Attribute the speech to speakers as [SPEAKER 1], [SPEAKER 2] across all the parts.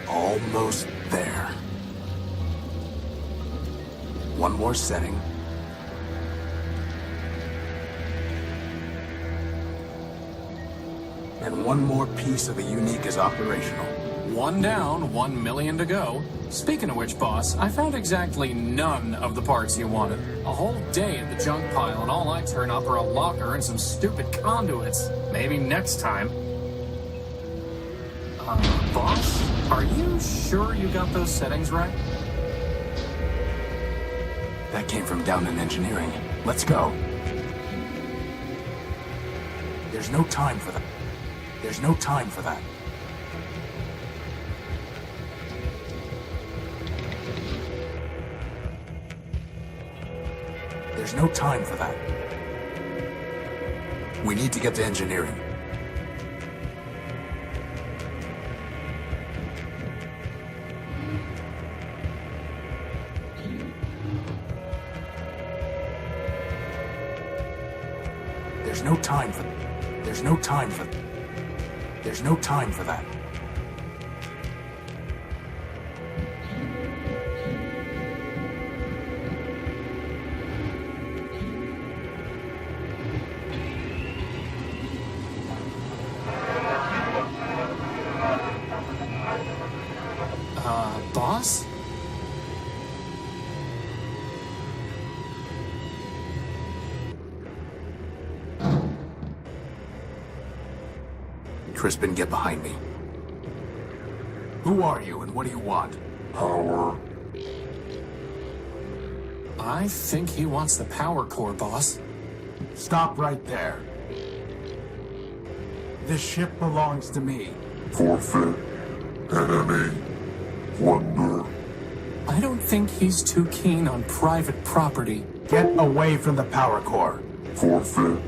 [SPEAKER 1] Almost there. One more setting. And one more piece of the unique is operational.
[SPEAKER 2] One down, 1 million to go. Speaking of which, boss, I found exactly none of the parts you wanted. A whole day at the junk pile, and all I turn up are a locker and some stupid conduits. Maybe next time. Boss, are you sure you got those settings right?
[SPEAKER 1] That came from down in engineering. Let's go. There's no time for that. There's no time for that. There's no time for that. We need to get to engineering. There's no time for... There's no time for... There's no time for that.
[SPEAKER 2] Boss?
[SPEAKER 1] Crispin, get behind me. Who are you and what do you want?
[SPEAKER 3] Power.
[SPEAKER 2] I think he wants the power core, boss.
[SPEAKER 1] Stop right there. This ship belongs to me.
[SPEAKER 3] Forfeit. Enemy. Plunder.
[SPEAKER 2] I don't think he's too keen on private property.
[SPEAKER 1] Get away from the power core.
[SPEAKER 3] Forfeit.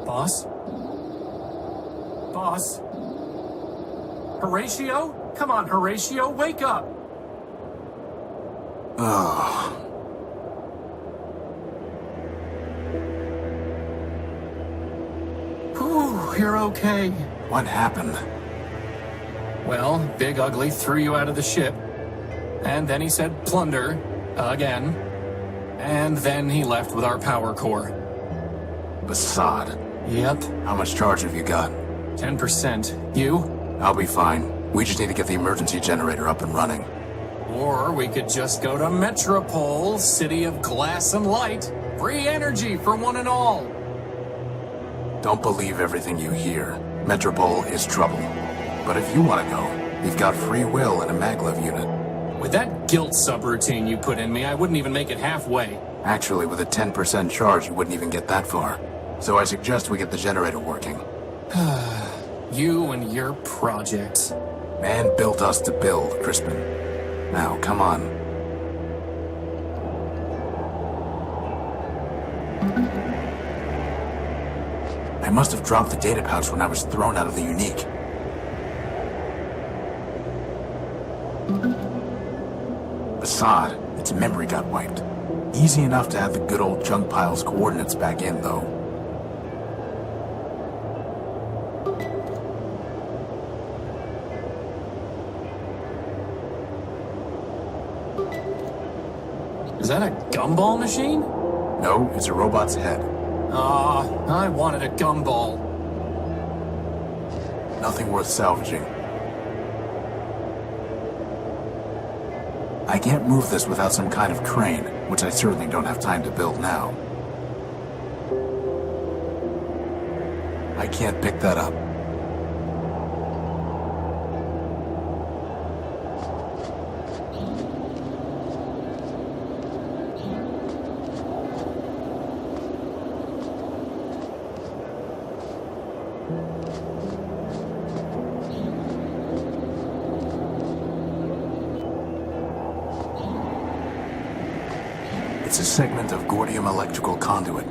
[SPEAKER 2] Boss? Boss? Horatio? Come on, Horatio, wake up!
[SPEAKER 1] Oh.
[SPEAKER 2] Whew, you're okay.
[SPEAKER 1] What happened?
[SPEAKER 2] Well, Big Ugly threw you out of the ship. And then he said plunder. Again. And then he left with our power core.
[SPEAKER 1] Basad.
[SPEAKER 2] Yep.
[SPEAKER 1] How much charge have you got?
[SPEAKER 2] 10%. You?
[SPEAKER 1] I'll be fine. We just need to get the emergency generator up and running.
[SPEAKER 2] Or we could just go to Metropole, city of glass and light. Free energy for one and all.
[SPEAKER 1] Don't believe everything you hear. Metropole is trouble. But if you want to go, you've got free will in a maglev unit.
[SPEAKER 2] With that guilt subroutine you put in me, I wouldn't even make it halfway.
[SPEAKER 1] Actually, with a 10% charge, you wouldn't even get that far. So I suggest we get the generator working.
[SPEAKER 2] You and your projects.
[SPEAKER 1] Man built us to build, Crispin. Now, come on. I must have dropped the data pouch when I was thrown out of the unique. Assad, its memory got wiped. Easy enough to add the good old junk pile's coordinates back in, though.
[SPEAKER 2] Is that a gumball machine?
[SPEAKER 1] No, it's a robot's head.
[SPEAKER 2] I wanted a gumball.
[SPEAKER 1] Nothing worth salvaging. I can't move this without some kind of crane, which I certainly don't have time to build now. I can't pick that up. It's a segment of Gordium electrical conduit.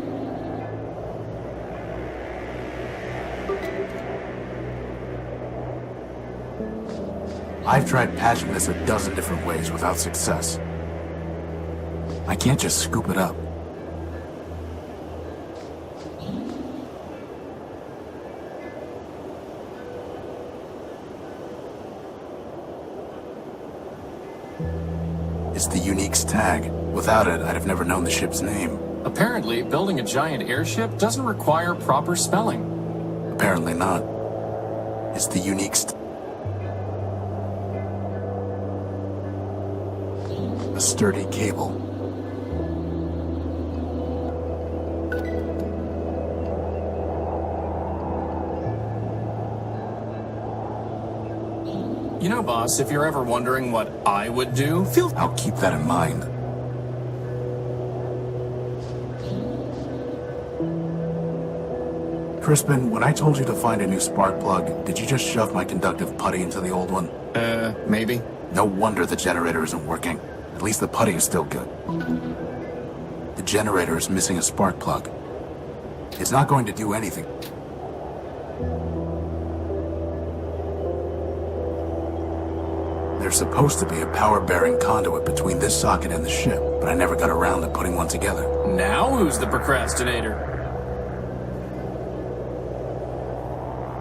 [SPEAKER 1] I've tried patching this a dozen different ways without success. I can't just scoop it up. It's the Unique's tag. Without it, I'd have never known the ship's name.
[SPEAKER 2] Apparently, building a giant airship doesn't require proper spelling.
[SPEAKER 1] Apparently not. It's the Unique's... A sturdy cable.
[SPEAKER 2] You know, boss, if you're ever wondering what I would do,
[SPEAKER 1] I'll keep that in mind. Crispin, when I told you to find a new spark plug, did you just shove my conductive putty into the old one?
[SPEAKER 2] Maybe.
[SPEAKER 1] No wonder the generator isn't working. At least the putty is still good. The generator is missing a spark plug. It's not going to do anything. There's supposed to be a power-bearing conduit between this socket and the ship, but I never got around to putting one together.
[SPEAKER 2] Now who's the procrastinator?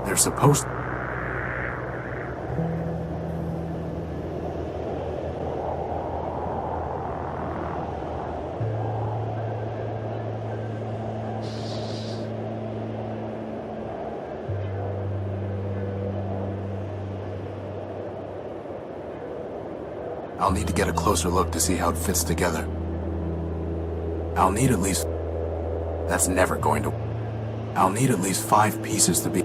[SPEAKER 1] They're supposed... I'll need to get a closer look to see how it fits together. I'll need at least... That's never going to... I'll need at least 5 pieces to be...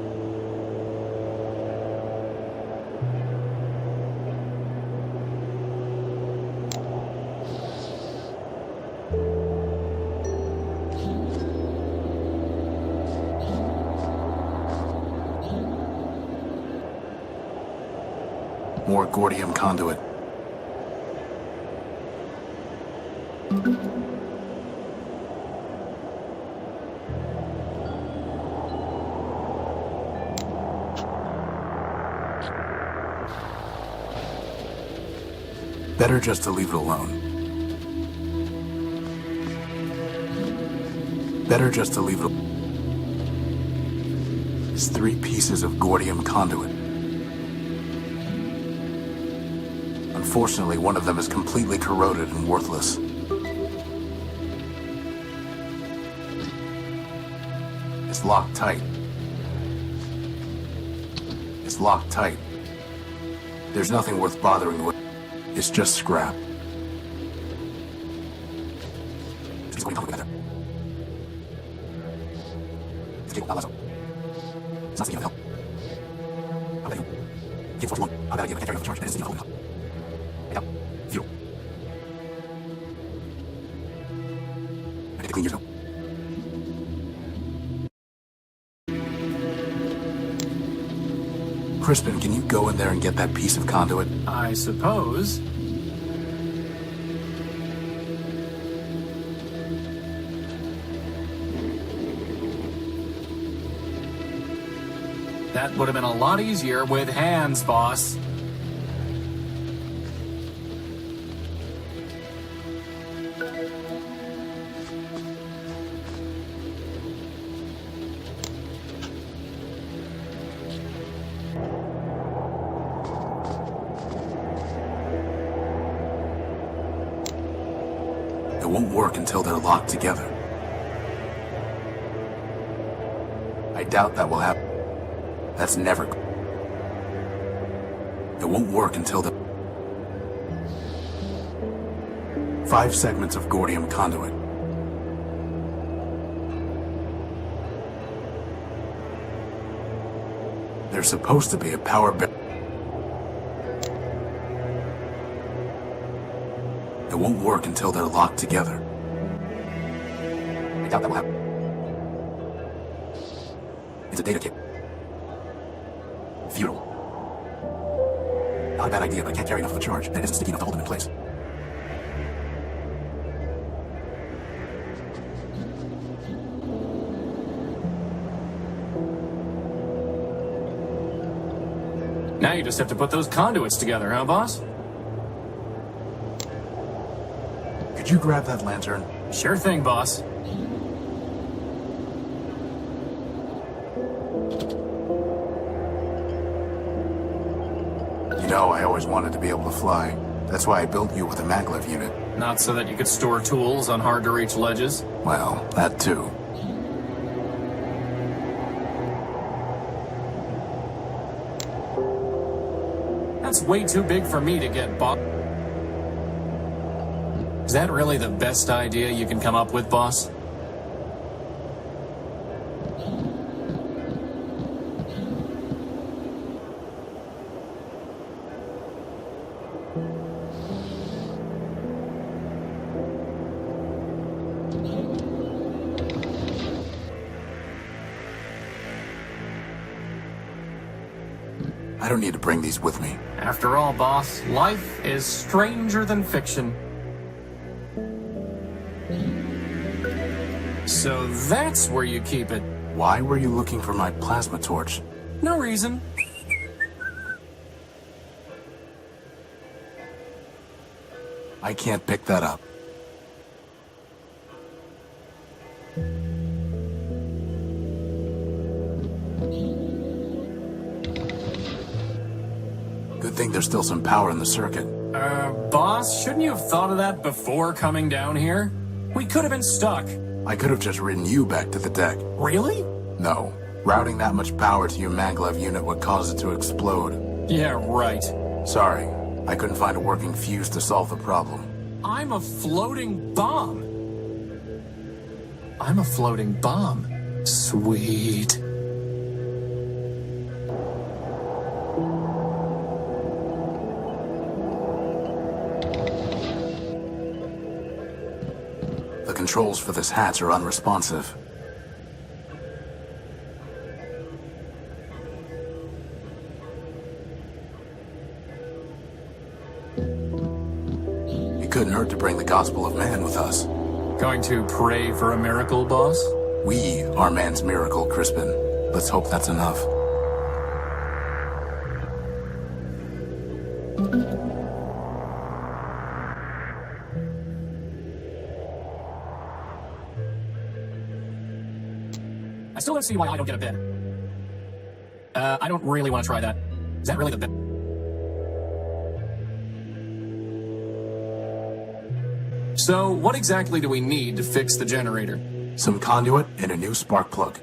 [SPEAKER 1] More Gordium conduit. Better just to leave it alone. Better just to leave it alone. It's 3 pieces of Gordium conduit. Unfortunately, one of them is completely corroded and worthless. It's locked tight. It's locked tight. There's nothing worth bothering with. It's just scrap. It's going to come together. It's capable of It's not sticking out the help. How about you? Get force 1. How about I get a carry off the charge and it's sticking out. Right out. Fuel. I need to clean yours out. Crispin, can you go in there and get that piece of conduit?
[SPEAKER 2] I suppose. That would have been a lot easier with hands, boss.
[SPEAKER 1] It won't work until they're locked together. I doubt that will happen. That's never... It won't work until the... 5 segments of Gordium conduit. There's supposed to be a power... It won't work until they're locked together. I doubt that will happen. It's a data kit. Futile. Not a bad idea, but I can't carry enough of a charge, and it isn't sticky enough to hold them in place.
[SPEAKER 2] Now you just have to put those conduits together, huh, boss?
[SPEAKER 1] Could you grab that lantern?
[SPEAKER 2] Sure thing, boss.
[SPEAKER 1] You know, I always wanted to be able to fly. That's why I built you with a maglev unit.
[SPEAKER 2] Not so that you could store tools on hard-to-reach ledges?
[SPEAKER 1] Well, that too.
[SPEAKER 2] That's way too big for me to get, boss. Is that really the best idea you can come up with, boss?
[SPEAKER 1] I don't need to bring these with me.
[SPEAKER 2] After all, boss, life is stranger than fiction. So that's where you keep it.
[SPEAKER 1] Why were you looking for my plasma torch?
[SPEAKER 2] No reason.
[SPEAKER 1] I can't pick that up. Good thing there's still some power in the circuit.
[SPEAKER 2] Boss, shouldn't you have thought of that before coming down here? We could have been stuck.
[SPEAKER 1] I could have just ridden you back to the deck.
[SPEAKER 2] Really?
[SPEAKER 1] No. Routing that much power to your maglev unit would cause it to explode.
[SPEAKER 2] Yeah, right.
[SPEAKER 1] Sorry. I couldn't find a working fuse to solve the problem.
[SPEAKER 2] I'm a floating bomb. I'm a floating bomb. Sweet.
[SPEAKER 1] The controls for this hatch are unresponsive. It couldn't hurt to bring the gospel of man with us.
[SPEAKER 2] Going to pray for a miracle, boss?
[SPEAKER 1] We are man's miracle, Crispin. Let's hope that's enough.
[SPEAKER 2] I still don't see why I don't get a bid. I don't really want to try that. Is that really the bid? So, what exactly do we need to fix the generator?
[SPEAKER 1] Some conduit and a new spark plug.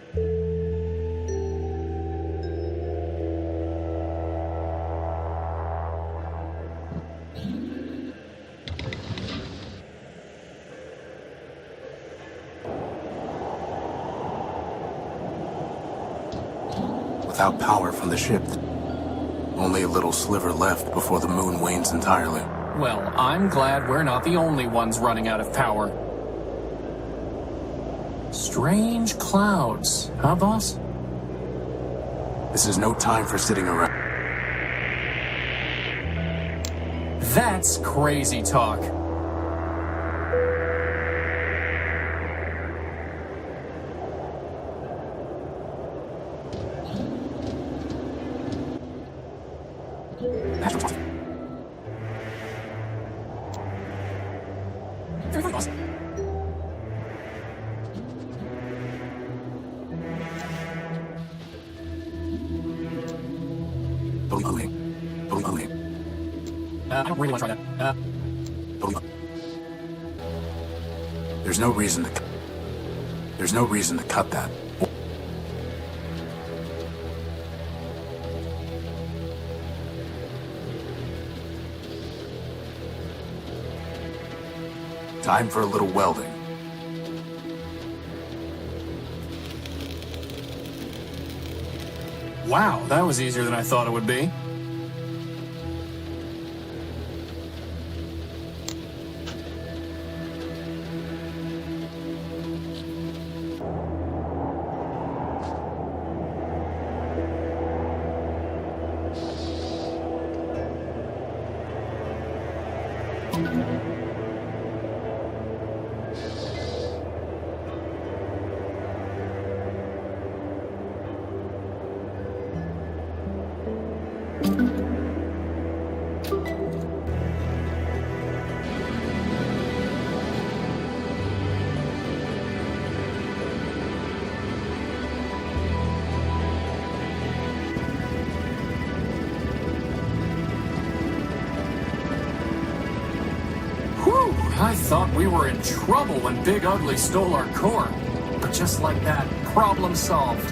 [SPEAKER 1] Without power from the ship, only a little sliver left before the moon wanes entirely.
[SPEAKER 2] Well, I'm glad we're not the only ones running out of power. Strange clouds, huh, boss?
[SPEAKER 1] This is no time for sitting around.
[SPEAKER 2] That's crazy talk. I don't really want to try that.
[SPEAKER 1] There's no reason to. There's no reason to cut that. Time for a little welding.
[SPEAKER 2] Wow, that was easier than I thought it would be. I thought we were in trouble when Big Ugly stole our core. But just like that, problem solved.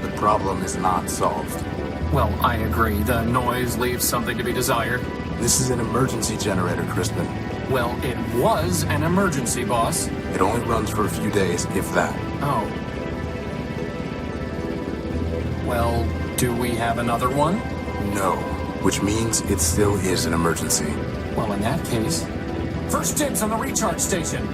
[SPEAKER 1] The problem is not solved.
[SPEAKER 2] Well, I agree. The noise leaves something to be desired.
[SPEAKER 1] This is an emergency generator, Crispin.
[SPEAKER 2] Well, it was an emergency, boss.
[SPEAKER 1] It only runs for a few days, if that.
[SPEAKER 2] Oh. Well, do we have another one?
[SPEAKER 1] No, which means it still is an emergency.
[SPEAKER 2] Well, in that case, first dibs on the recharge station.